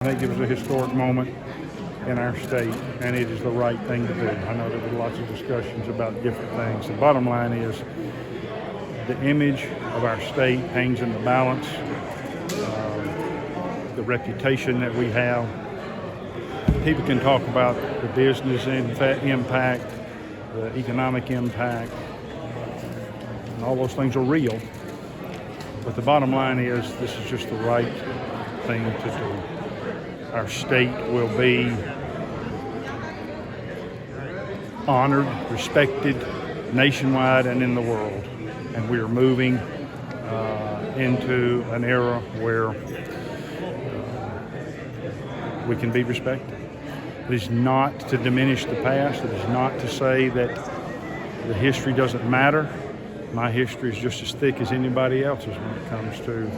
I think it was a historic moment in our state, and it is the right thing to do. I know there were lots of discussions about different things. The bottom line is the image of our state hangs in the balance. The reputation that we have. People can talk about the business impact, the economic impact, and all those things are real. But the bottom line is this is just the right thing to do. Our state will be honored, respected nationwide and in the world. And we are moving into an era where we can be respected. It is not to diminish the past. It is not to say that the history doesn't matter. My history is just as thick as anybody else's when it comes to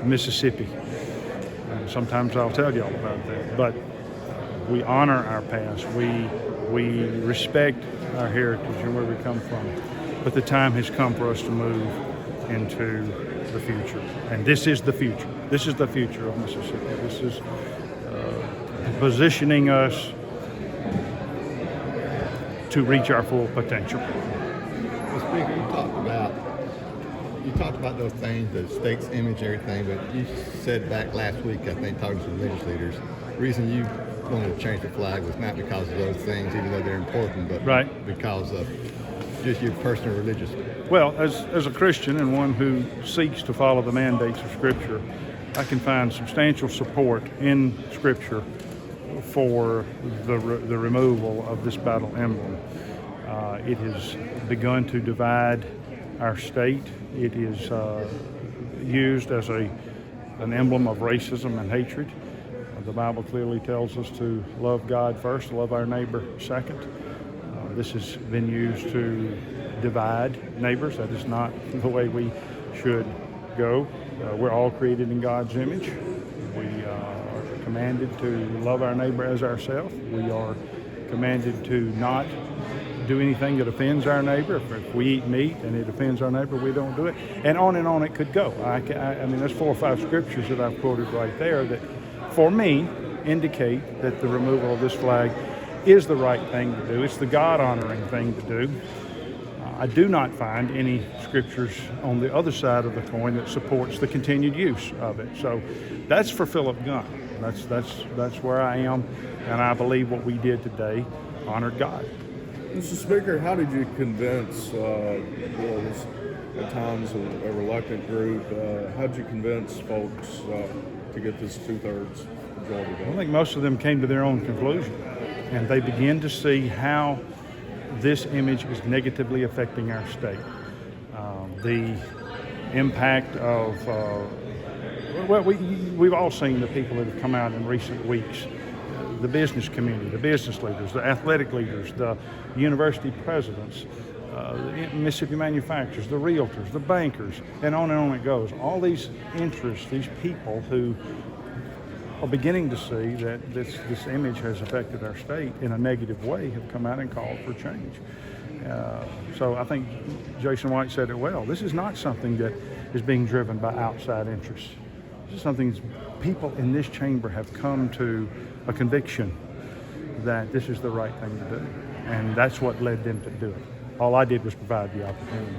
Mississippi. And sometimes I'll tell y'all about that. But we honor our past. We respect our heritage and where we come from. But the time has come for us to move into the future. And this is the future. This is the future of Mississippi. This is positioning us to reach our full potential. Well, Speaker, you talked about those things, the state's image and everything, but you said back last week, I think, talking to religious leaders, the reason you wanted to change the flag was not because of those things, even though they're important, but because of just your personal religious. Well, as a Christian and one who seeks to follow the mandates of Scripture, I can find substantial support in Scripture for the removal of this battle emblem. It has begun to divide our state. It is used as an emblem of racism and hatred. The Bible clearly tells us to love God first, love our neighbor second. This has been used to divide neighbors. That is not the way we should go. We're all created in God's image. We are commanded to love our neighbor as ourselves. We are commanded to not do anything that offends our neighbor. If we eat meat and it offends our neighbor, we don't do it. And on it could go. I mean, there's 4 or 5 scriptures that I've quoted right there that, for me, indicate that the removal of this flag is the right thing to do. It's the God-honoring thing to do. I do not find any scriptures on the other side of the coin that supports the continued use of it. So that's for Philip Gunn. That's where I am, and I believe what we did today honored God. Mr. Speaker, how did you convince, this at times a reluctant group, how did you convince folks to get this 2/3 majority vote? I think most of them came to their own conclusion, and they begin to see how this image is negatively affecting our state. The impact of, we've all seen the people that have come out in recent weeks, the business community, the business leaders, the athletic leaders, the university presidents, the Mississippi manufacturers, the realtors, the bankers, and on it goes. All these interests, these people who are beginning to see that this image has affected our state in a negative way have come out and called for change. So I think Jason White said it well. This is not something that is being driven by outside interests. This is something people in this chamber have come to a conviction that this is the right thing to do. And that's what led them to do it. All I did was provide the opportunity.